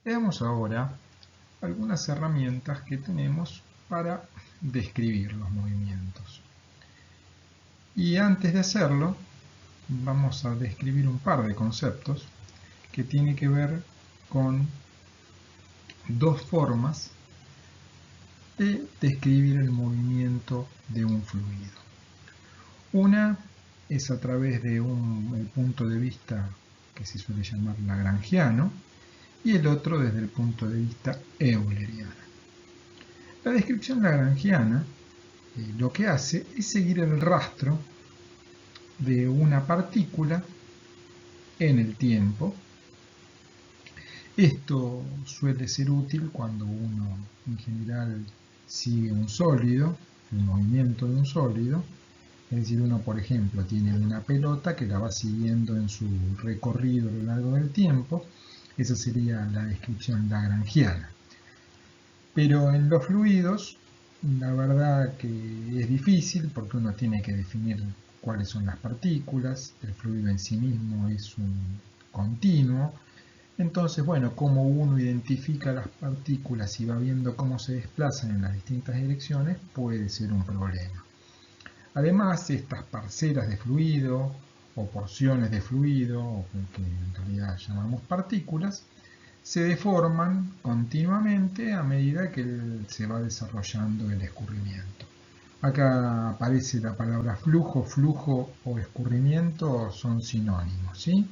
Veamos ahora algunas herramientas que tenemos para describir los movimientos. Y antes de hacerlo, vamos a describir un par de conceptos que tienen que ver con dos formas de describir el movimiento de un fluido. Una es a través de el punto de vista que se suele llamar lagrangiano y el otro desde el punto de vista euleriano. La descripción lagrangiana lo que hace es seguir el rastro de una partícula en el tiempo. Esto suele ser útil cuando uno en general sigue un sólido, el movimiento de un sólido. Es decir, uno por ejemplo tiene una pelota que la va siguiendo en su recorrido a lo largo del tiempo. Esa sería la descripción lagrangiana. Pero en los fluidos, la verdad que es difícil porque uno tiene que definir cuáles son las partículas, el fluido en sí mismo es un continuo. Entonces, bueno, cómo uno identifica las partículas y va viendo cómo se desplazan en las distintas direcciones puede ser un problema. Además, estas parcelas de fluido o porciones de fluido, o que en realidad llamamos partículas, se deforman continuamente a medida que se va desarrollando el escurrimiento. Acá aparece la palabra flujo, flujo o escurrimiento son sinónimos, ¿sí?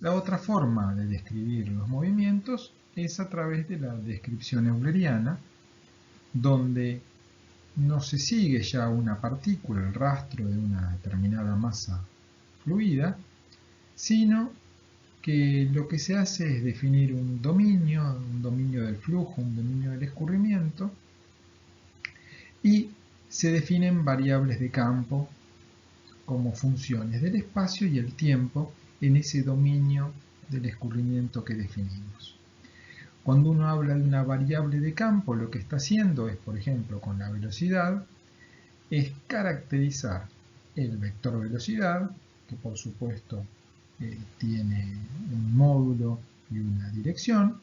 La otra forma de describir los movimientos es a través de la descripción euleriana, donde no se sigue ya una partícula, el rastro de una determinada masa fluida, sino que lo que se hace es definir un dominio del flujo, un dominio del escurrimiento, y se definen variables de campo como funciones del espacio y el tiempo en ese dominio del escurrimiento que definimos. Cuando uno habla de una variable de campo, lo que está haciendo es, por ejemplo, con la velocidad, es caracterizar el vector velocidad, que por supuesto tiene un módulo y una dirección,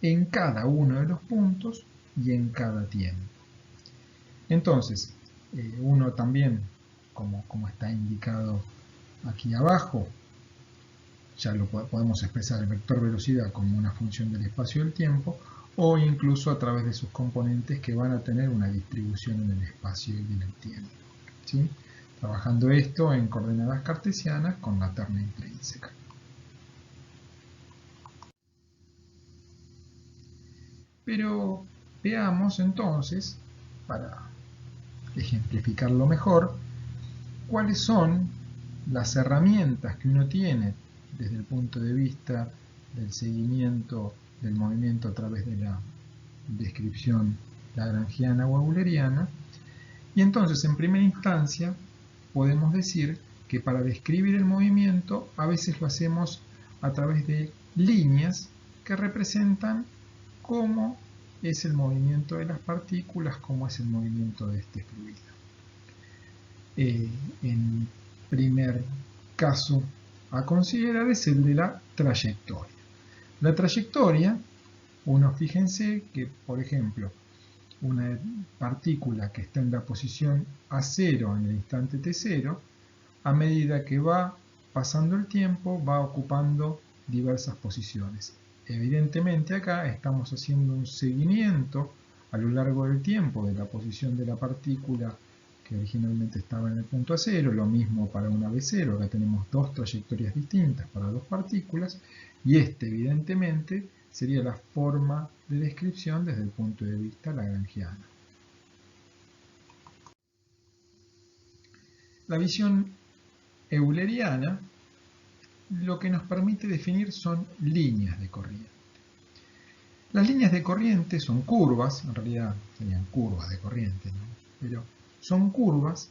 en cada uno de los puntos y en cada tiempo. Entonces, uno también, como está indicado aquí abajo, ya lo podemos expresar el vector velocidad como una función del espacio y del tiempo, o incluso a través de sus componentes que van a tener una distribución en el espacio y en el tiempo, ¿sí? Trabajando esto en coordenadas cartesianas con la terna intrínseca. Pero veamos entonces, para ejemplificarlo mejor, cuáles son las herramientas que uno tiene desde el punto de vista del seguimiento del movimiento a través de la descripción lagrangiana o euleriana. Y entonces, en primera instancia, podemos decir que para describir el movimiento a veces lo hacemos a través de líneas que representan cómo es el movimiento de las partículas, cómo es el movimiento de este fluido. En primer caso a considerar es el de la trayectoria. La trayectoria, fíjense que, por ejemplo, una partícula que está en la posición A0 en el instante T0, a medida que va pasando el tiempo, va ocupando diversas posiciones. Evidentemente acá estamos haciendo un seguimiento a lo largo del tiempo de la posición de la partícula que originalmente estaba en el punto A0, lo mismo para una B0, acá tenemos dos trayectorias distintas para dos partículas, y evidentemente sería la forma de descripción desde el punto de vista lagrangiano. La visión euleriana lo que nos permite definir son líneas de corriente. Las líneas de corriente son curvas, en realidad serían curvas de corriente, ¿no? Pero son curvas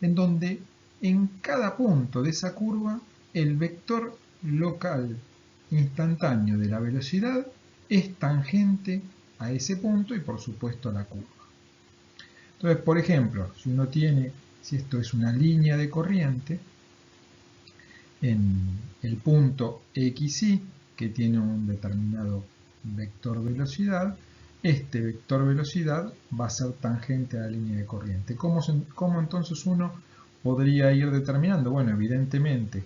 en donde en cada punto de esa curva el vector local instantáneo de la velocidad es tangente a ese punto y por supuesto a la curva. Entonces, por ejemplo, si esto es una línea de corriente, en el punto XY, que tiene un determinado vector velocidad, este vector velocidad va a ser tangente a la línea de corriente. ¿Cómo entonces uno podría ir determinando? Bueno, evidentemente,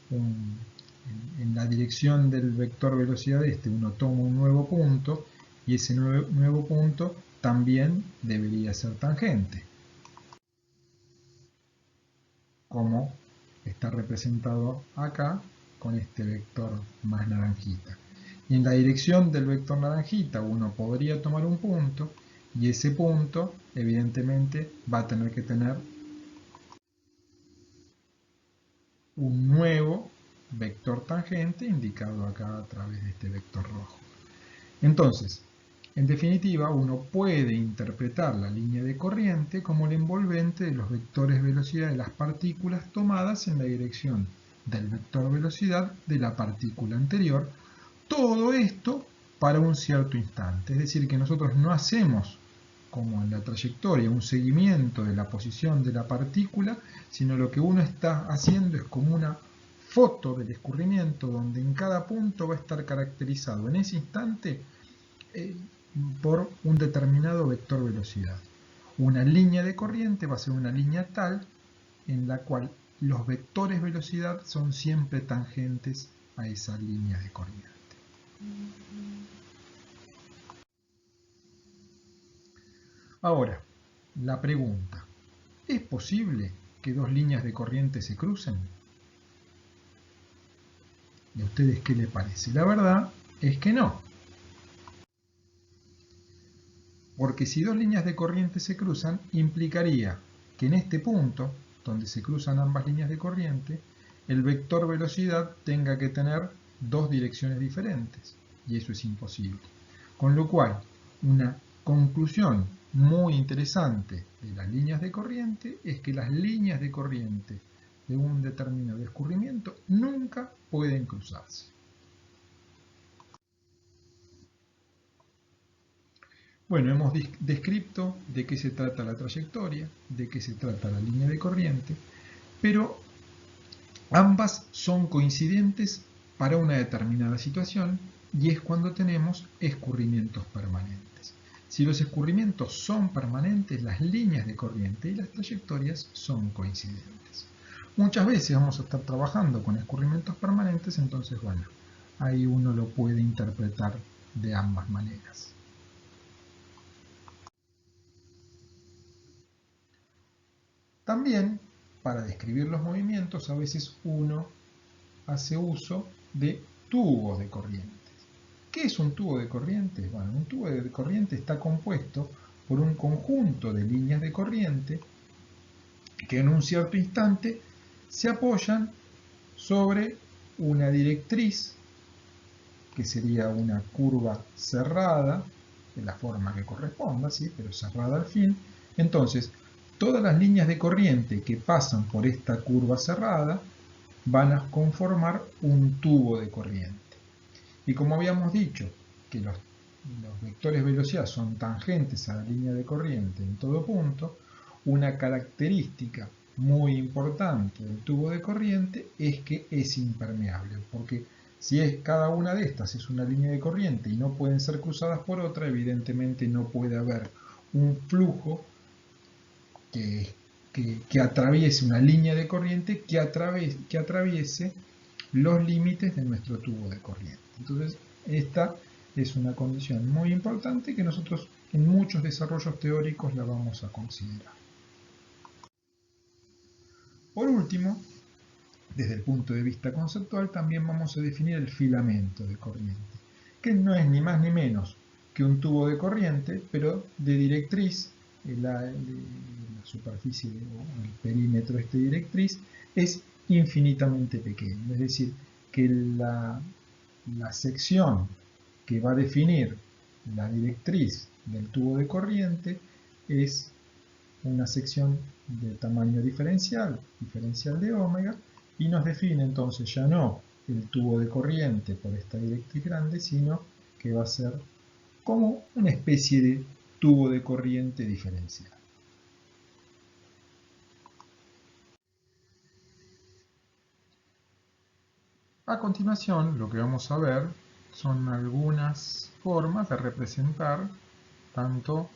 en la dirección del vector velocidad uno toma un nuevo punto y ese nuevo punto también debería ser tangente, como está representado acá con este vector más naranjita. Y en la dirección del vector naranjita uno podría tomar un punto y ese punto evidentemente va a tener que tener un nuevo vector tangente indicado acá a través de este vector rojo. Entonces, en definitiva, uno puede interpretar la línea de corriente como el envolvente de los vectores velocidad de las partículas tomadas en la dirección del vector velocidad de la partícula anterior. Todo esto para un cierto instante. Es decir, que nosotros no hacemos, como en la trayectoria, un seguimiento de la posición de la partícula, sino lo que uno está haciendo es como una foto del escurrimiento donde en cada punto va a estar caracterizado en ese instante por un determinado vector velocidad. Una línea de corriente va a ser una línea tal en la cual los vectores velocidad son siempre tangentes a esa línea de corriente. Ahora, la pregunta, ¿es posible que dos líneas de corriente se crucen? ¿Y a ustedes qué les parece? La verdad es que no. Porque si dos líneas de corriente se cruzan, implicaría que en este punto, donde se cruzan ambas líneas de corriente, el vector velocidad tenga que tener dos direcciones diferentes, y eso es imposible. Con lo cual, una conclusión muy interesante de las líneas de corriente es que las líneas de corriente de un determinado escurrimiento nunca pueden cruzarse. Bueno, hemos descrito de qué se trata la trayectoria, de qué se trata la línea de corriente, pero ambas son coincidentes para una determinada situación y es cuando tenemos escurrimientos permanentes. Si los escurrimientos son permanentes, las líneas de corriente y las trayectorias son coincidentes. Muchas veces vamos a estar trabajando con escurrimientos permanentes, entonces bueno, ahí uno lo puede interpretar de ambas maneras. También, para describir los movimientos, a veces uno hace uso de tubos de corrientes. ¿Qué es un tubo de corriente? Bueno, un tubo de corriente está compuesto por un conjunto de líneas de corriente que en un cierto instante se apoyan sobre una directriz, que sería una curva cerrada, de la forma que corresponda, ¿sí? Pero cerrada al fin. Entonces, todas las líneas de corriente que pasan por esta curva cerrada van a conformar un tubo de corriente. Y como habíamos dicho que los vectores de velocidad son tangentes a la línea de corriente en todo punto, una característica muy importante del tubo de corriente es que es impermeable, porque si cada una de estas es una línea de corriente y no pueden ser cruzadas por otra, evidentemente no puede haber un flujo que atraviese una línea de corriente que atraviese los límites de nuestro tubo de corriente. Entonces, esta es una condición muy importante que nosotros en muchos desarrollos teóricos la vamos a considerar. Por último, desde el punto de vista conceptual, también vamos a definir el filamento de corriente, que no es ni más ni menos que un tubo de corriente, pero de directriz, la superficie o el perímetro de esta directriz es infinitamente pequeño, es decir, que la sección que va a definir la directriz del tubo de corriente es una sección de tamaño diferencial de omega, y nos define entonces ya no el tubo de corriente por esta directriz grande, sino que va a ser como una especie de tubo de corriente diferencial. A continuación, lo que vamos a ver son algunas formas de representar tanto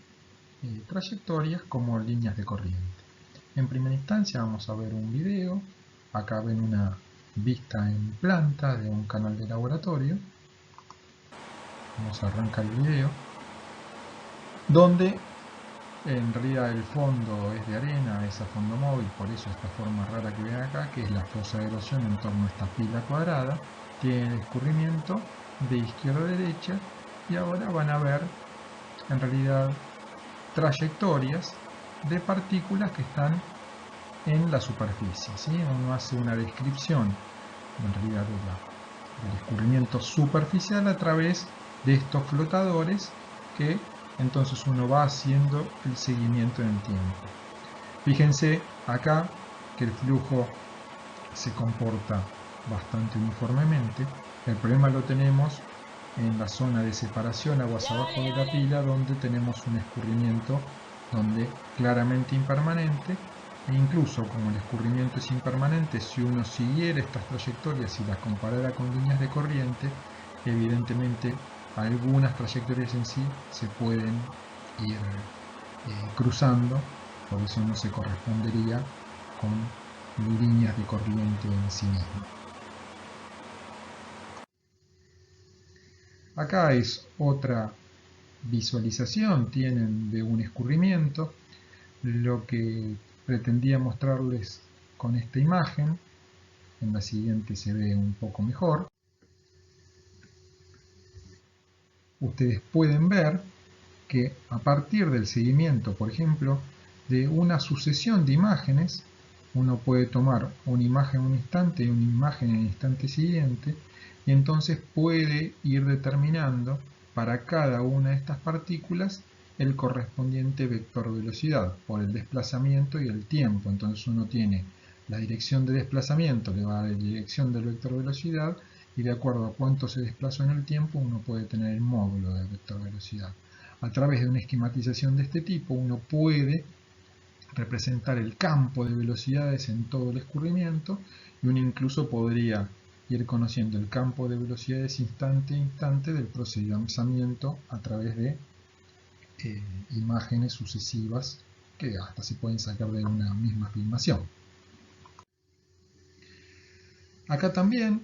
trayectorias como líneas de corriente. En primera instancia vamos a ver un video. Acá ven una vista en planta de un canal de laboratorio. Vamos a arrancar el video, donde en realidad el fondo es de arena, es a fondo móvil, por eso esta forma rara que ven acá, que es la fosa de erosión en torno a esta pila cuadrada, tiene el escurrimiento de izquierda a derecha, y ahora van a ver en realidad trayectorias de partículas que están en la superficie, ¿sí? Uno hace una descripción en realidad del escurrimiento superficial a través de estos flotadores, que entonces uno va haciendo el seguimiento en el tiempo. Fíjense acá que el flujo se comporta bastante uniformemente. El problema lo tenemos en la zona de separación aguas abajo de la pila, donde tenemos un escurrimiento donde claramente impermanente, e incluso como el escurrimiento es impermanente, si uno siguiera estas trayectorias y las comparara con líneas de corriente, evidentemente algunas trayectorias en sí se pueden ir cruzando, por eso no se correspondería con líneas de corriente en sí mismo. Acá es otra visualización, tienen de un escurrimiento. Lo que pretendía mostrarles con esta imagen, en la siguiente se ve un poco mejor. Ustedes pueden ver que a partir del seguimiento, por ejemplo, de una sucesión de imágenes, uno puede tomar una imagen en un instante y una imagen en el instante siguiente, y entonces puede ir determinando para cada una de estas partículas el correspondiente vector velocidad por el desplazamiento y el tiempo. Entonces uno tiene la dirección de desplazamiento, le va a la dirección del vector velocidad, y de acuerdo a cuánto se desplazó en el tiempo uno puede tener el módulo del vector velocidad. A través de una esquematización de este tipo uno puede representar el campo de velocidades en todo el escurrimiento, y uno incluso podría ir conociendo el campo de velocidades instante a instante del procesamiento a través de imágenes sucesivas que hasta se pueden sacar de una misma filmación. Acá también,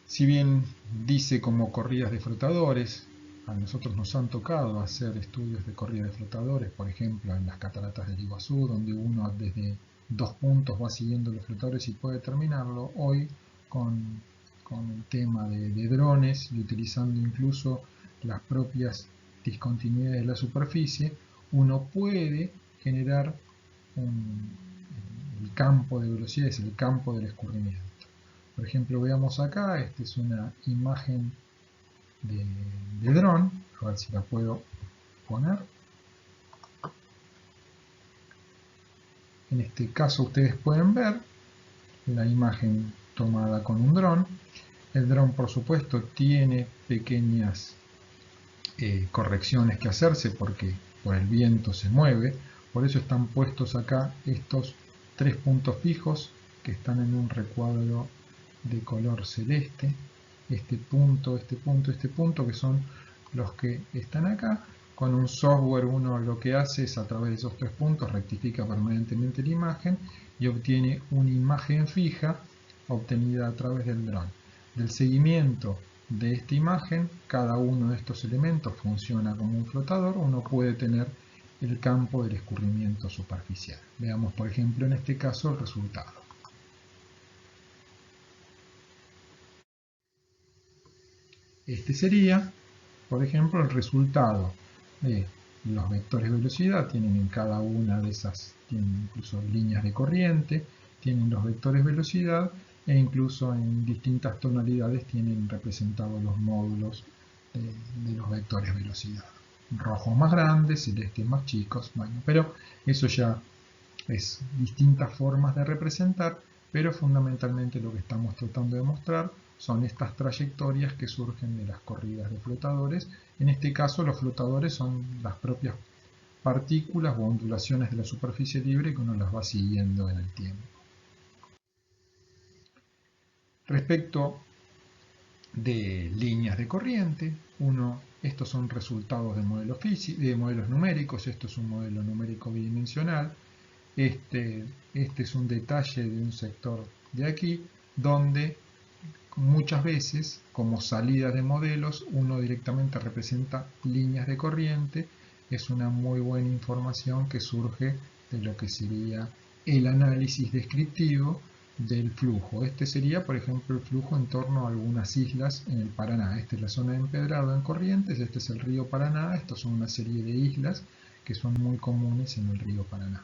si bien dice como corridas de flotadores, a nosotros nos han tocado hacer estudios de corrida de flotadores, por ejemplo en las cataratas del Iguazú, donde uno desde 2 puntos va siguiendo los flotadores y puede terminarlo. Hoy con el tema de drones y utilizando incluso las propias discontinuidades de la superficie, uno puede generar el campo de velocidades, el campo del escurrimiento. Por ejemplo, veamos acá, esta es una imagen de dron, a ver si la puedo poner. En este caso ustedes pueden ver la imagen tomada con un dron. El dron, por supuesto, tiene pequeñas correcciones que hacerse porque por el viento se mueve. Por eso están puestos acá estos 3 puntos fijos que están en un recuadro de color celeste. Este punto, este punto, este punto, que son los que están acá. Con un software uno lo que hace es, a través de esos 3 puntos, rectifica permanentemente la imagen y obtiene una imagen fija obtenida a través del dron. Del seguimiento de esta imagen, cada uno de estos elementos funciona como un flotador. Uno puede tener el campo del escurrimiento superficial. Veamos, por ejemplo, en este caso el resultado. Este sería, por ejemplo, el resultado de los vectores de velocidad. Tienen en cada una de esas, tienen incluso líneas de corriente, tienen los vectores de velocidad, e incluso en distintas tonalidades tienen representados los módulos de los vectores de velocidad. Rojos más grandes, celestes más chicos, bueno, pero eso ya es distintas formas de representar, pero fundamentalmente lo que estamos tratando de mostrar son estas trayectorias que surgen de las corridas de flotadores. En este caso los flotadores son las propias partículas o ondulaciones de la superficie libre que uno las va siguiendo en el tiempo. Respecto de líneas de corriente, estos son resultados de modelos numéricos, esto es un modelo numérico bidimensional, este es un detalle de un sector de aquí, donde muchas veces, como salida de modelos, uno directamente representa líneas de corriente. Es una muy buena información que surge de lo que sería el análisis descriptivo del flujo. Este sería, por ejemplo, el flujo en torno a algunas islas en el Paraná. Esta es la zona de empedrado en Corrientes, este es el río Paraná, estas son una serie de islas que son muy comunes en el río Paraná.